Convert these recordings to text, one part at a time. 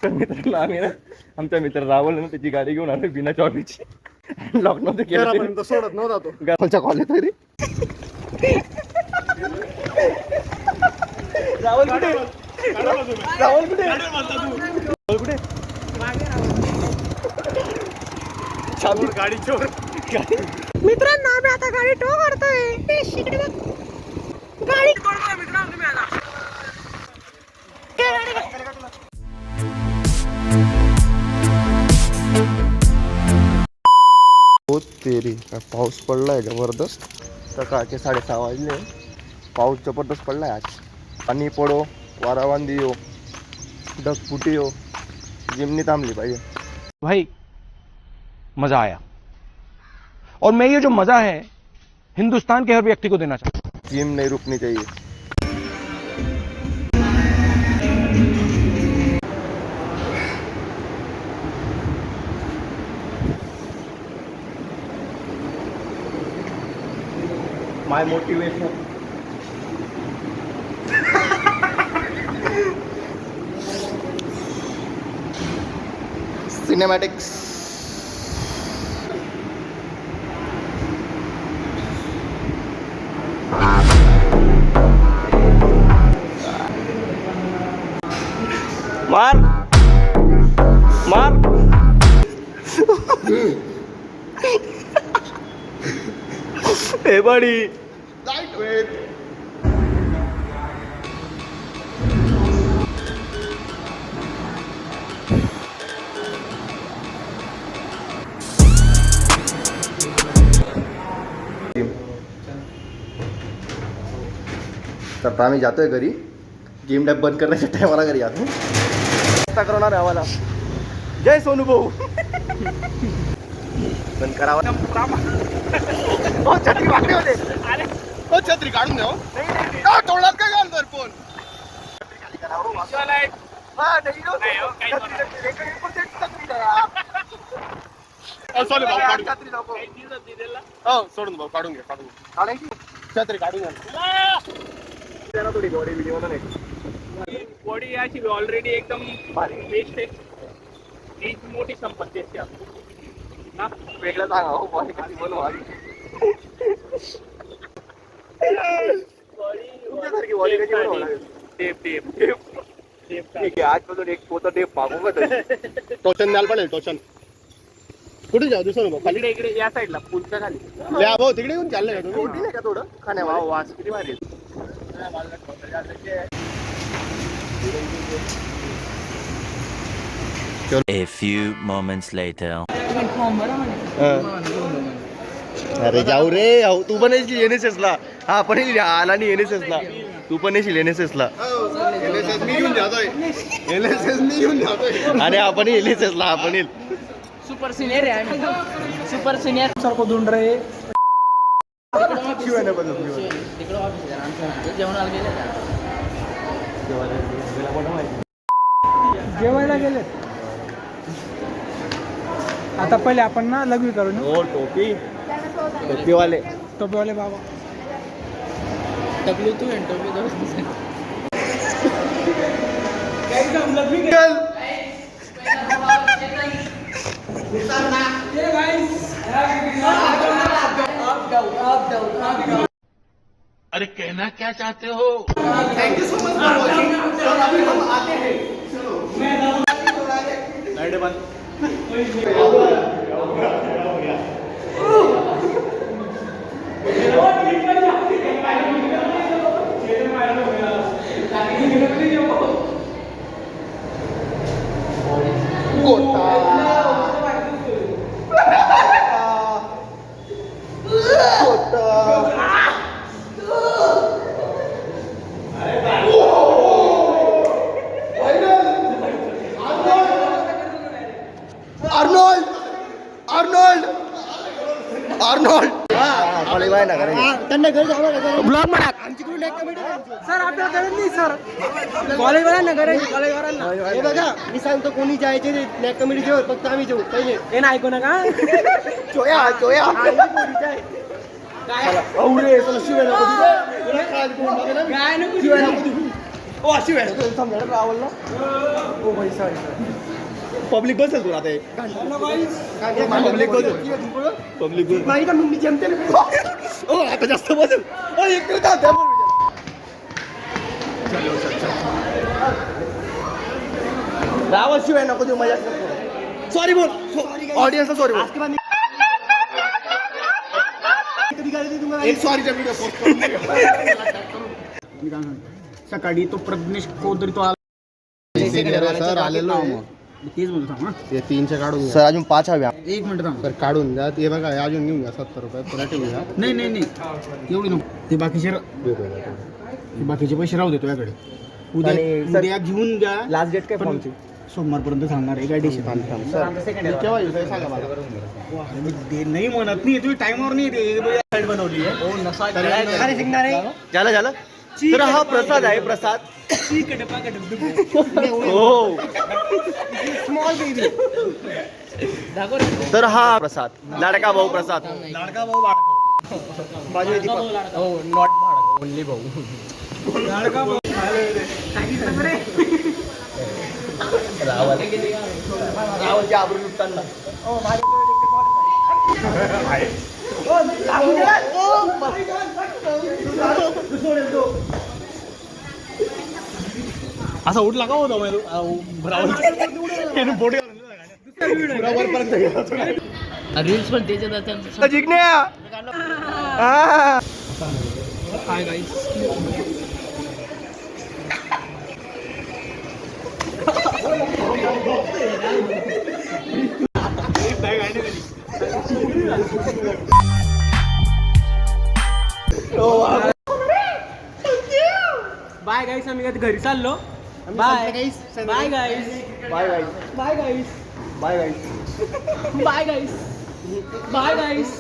तर मित्रांनो आम्ही ना आमच्या मित्र राहुल ना त्याची गाडी घेऊन आलो बिना चॉबीची. लॉक नव्हतं केलं, सोडत नव्हता तो गावाच्या कॉलेज तरी. राहुल कुठे? राहुल कुठे? राहुल कुठे? चाबी गाडी चोर. मित्रांनो आम्ही आता गाडी टो करतोय. गाडी करतोय मित्रांनो तुम्ही आता. हो तेरी पाऊस पडलाय जबरदस्त. सकाळचे 6:30 वाजले. पाऊस जबरदस्त पडलाय आज. पाणी पडो, वारावांदी हो, ढगफुटी हो, जिमनी थांबली पाहिजे. भाई मजा आया और मैं ये जो मजा है हिंदुस्तान के हर व्यक्ति को देना चाहता हूँ. जिम नहीं रुकनी चाहिए. माय मोटिवेशन. सिनेमॅटिक्स. मार मार. हे बडी लाईट वेट. तर आता आम्ही जातोय घरी. जिम डॅब बंद करण्याच्या टायमाला घरी जातो. रस्ता करणार आहे आम्हाला. जय सोनू भाऊ. बंद करावा. छत्री वाटते होते. छत्री काढून द्या. तोडलात काय घालणार फोन. सोडून भाऊ काढून घ्या. छत्री काढून घ्या. थोडी बॉडी व्हिडिओ नाही. बॉडी अशी ऑलरेडी एकदम बेस्ट आहे. ही मोठी संपत्ती असते आपली. वेगळं सांगा हो. बॉडी कशी बनवा. तुमच्यासारखी बॉडी कशी बनवा. टेप टेप ठीक आहे. आजपासून एक पोतं टेप मागू का. टोचन द्यायला पडेल. टोचन कुठे जाऊ दुसरं खाली इकडे या साईडला पुलच्या खाली भाऊ तिकडे येऊन चाललंय का तुम्ही. नाही का थोडं खाण्या वाव वास किती भारी. A few moments later. अरे जाऊ रे. तू पण येशील NSS ला. हा पण येईल. आला नाही NSS ला. तू पण येशील NSS ला. मी घेऊन जातोय. NSS मी घेऊन जातोय. अरे आपण NSS ला. आपण येईल. सुपर सिनियर आहे आम्ही. सुपर सिनियर सारखं धुंड रे. शिवाय पण तिकडे ऑफिस आहे आमचं. जेवणाला गेले जेवायला गेले. आता पहिले आपण ना लग्न करू ना. हो टोपी. टोपीवाले. टोपीवाले बाबा. टकलू तू आणि टोपी दोस्त. अरे कहना क्या चाहते हो. Thank you so much for watching. अभी हम आते हैं. लाईट बंद. आर्नोल्ड. आर्नोल्ड. आर्नोल्ड. त्यांना घरी जावं. ब्लॉग म्हणा. सर आपल्या करत नाही सर. कॉलेजवाल्यांना करायची. कॉलेजवाल्यांना हे बघा मी सांगतो कोणी जायचे नॅक कमिटी जेव. फक्त आम्ही जेऊ पहिले. हे ना ऐकू नका. चोया चोया. औरे चला शिवाय नको. काय नको. अशी वेळ समजा रावलला ओ भाई सॉरी पब्लिक बसेल तुला आता एक पब्लिक बसेल पब्लिक बसेल नाही का मी जमते ओ आता जास्त बसेल ओ एक रावल शिवाय नको देऊ मजा सॉरी बोल ऑडियन्सला सॉरी बोल एक सॉरीचा व्हिडिओ पोस्ट करून सकाळी तो प्रज्ञेश कोणतरी तो आला सर आलेलो तेच बोलतो ना ते 300 काढून सर अजून 5 हव्या एक मिनिट थांब तर काढून द्या ते बघा हे अजून घेऊन घ्या 70 रुपये पुन्हा ठेवून घ्या नाही नाही नाही एवढी नको ते बाकीचे बाकीचे पैसे राहू दे तुझ्याकडे उद्या आणि सर- उद्या घेऊन घ्या लास्ट डेट काय पण फॉर्मची सोमवारपर्यंत सांगणार आहे काय डिश केव्हा येऊ ते सांगा मला नाही म्हणत नाही तुम्ही टाइमवर नाही साईड बनवली आहे झालं तर हा प्रसाद आहे प्रसाद हो स्मॉल बेबी तर हा प्रसाद लाडका भाऊ प्रसाद लाडका भाऊ बाळका हो नॉट ओनली भाऊ लाडका भाऊ रावलची आबरू लुटताना असा उठला का होता रील्स पण त्याच्यात जिग्न्या काय गाईस बाय गाईस आम्ही आता घरी चाललो बाय गाईस बाय गाईस बाय गाईस बाय गाईस बाय गाईस बाय गाईस बाय गाईस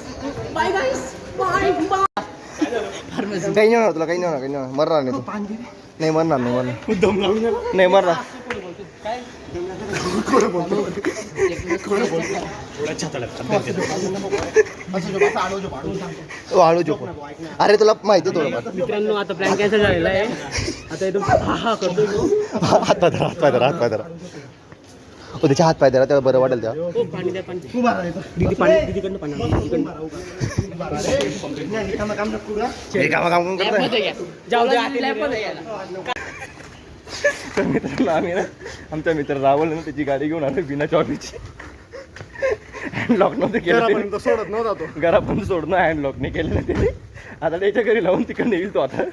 बाय गाईस बाय बाय काही नाही होणार तुला काही नाही होणार मरणार नाही तू नाही मरणार नाही मरणार वाळू झोप अरे तुला माहिती आहे थोडं मित्रांनो आता प्लॅन कॅन्सल झालेला आहे आता एकदम हा करतोय हात पाय धरा त्याच्या हात पाय धरा तेव्हा बरं वाटेल तेव्हा पाणी द्या पाणी दीदी पाणी दीदीकडनं पाणी हे काम करतोय जाऊ दे तर मित्रांनो आम्ही ना आमचा मित्र रावल ना त्याची गाडी घेऊन आलो बिना चॉबीची हँडलॉक नव्हते केलं सोडत नव्हता तो घरापर्यंत सोडणं हँडलॉक नाही केलेलं त्याने आता त्याच्या घरी लावून तिकडे येईल तो आता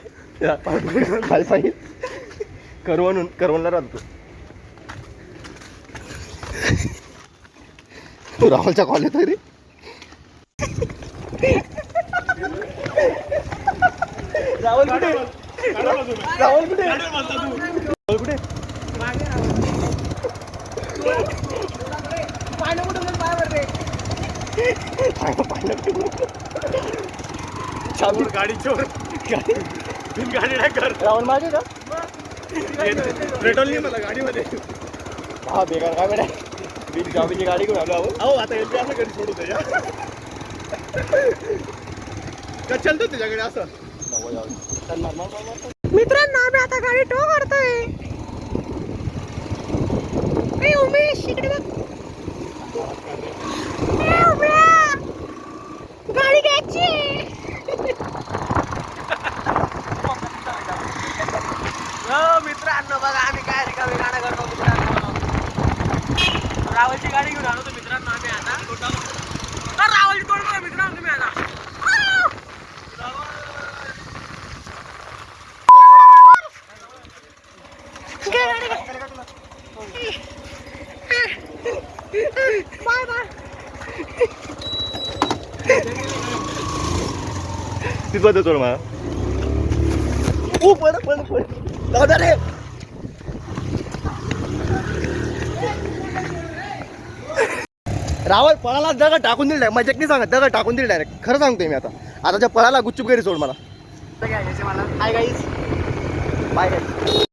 खाली पाहिजे करवणला राहतो तू राहुलच्या कॉल येतोय रे राहुल कुठे राहुल कुठे राहुल कुठे चाबी गाडी चोर गाडी नाही कर राहुल मागे का पेट्रोल नाही मला गाडीमध्ये हा बेकार काय बेटा बिन चाबीची गाडी घेऊन आलो अहो आता यांची असं घरी सोडू त्याच्या का चालतं त्याच्याकडे असं मित्रांनो आम्ही आता गाडी टो करतोय ए उमेश इकडे बघ ए उमेश गाडी घ्यायची मित्रांनो बघा आम्ही काय रिकामी गाणं करतो मित्रांनो रावलची गाडी घेऊन आलो मित्रांनो आम्ही आता रावलची तोड करा मित्रांनो तुम्ही आता बाय बाय तिथं सोड मला ओ पड दादा रे रावल पळाला दगड टाकून दिल डायरेक्ट मजाक नाही सांगत दगड टाकून दिल डायरेक्ट खरं सांगतोय मी आता त्या पळाला गुच्चूप घरी सोड मला हाय गाईस बाय